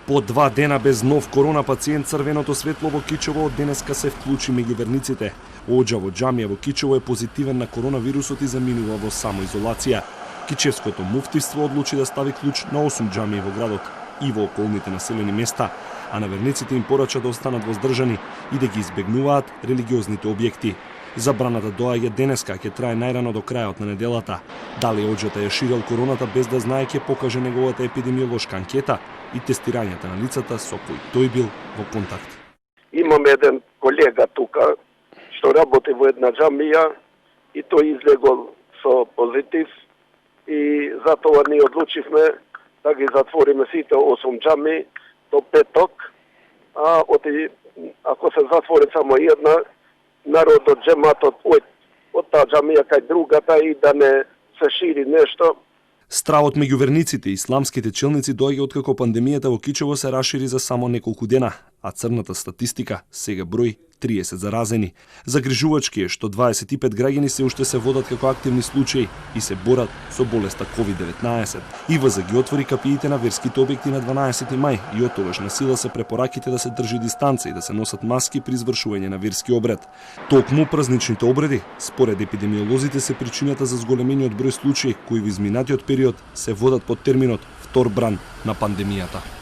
По 2 дена без нов корона пациент, црвеното светло во Кичево од денеска се вклучи меѓу верниците. Оџа во џамија во Кичево е позитивен на коронавирусот и заминува во самоизолација. Кичевското муфтивство одлучи да стави клуч на 8 џамии во градот и во околните населени места, а на верниците им порача да останат воздржани и да ги избегнуваат религиозните објекти. Забраната доаѓа денеска, ќе трае најрано до крајот на неделата. Дали оџата ја ширел короната без да знае, ќе покаже неговата епидемиолошка анкета и тестирањата на лицата со кои тој бил во контакт. Имам еден колега тука што работи во една џамија и тој излегол со позитив и затоа ние одлучивме да ги затвориме сите 8 џамии до петок, а ако се затвори само една, народот, џематот од таа џамија кај другата и да не се шири нешто. Стравот меѓу верниците и исламските челници доаѓа откако пандемијата во Кичево се рашири за само неколку дена, а црната статистика сега брои 30 заразени. Загрижувачки е што 25 граѓани се уште се водат како активни случаи и се борат со болеста COVID-19. ИВЗ ги отвори капиите на верските објекти на 12 мај и оттогаш на сила се препораките да се држи дистанца и да се носат маски при извршување на верски обред. Токму празничните обреди, според епидемиолозите, се причината за зголемениот број случаи кои во изминатиот период се водат под терминот втор бран на пандемијата.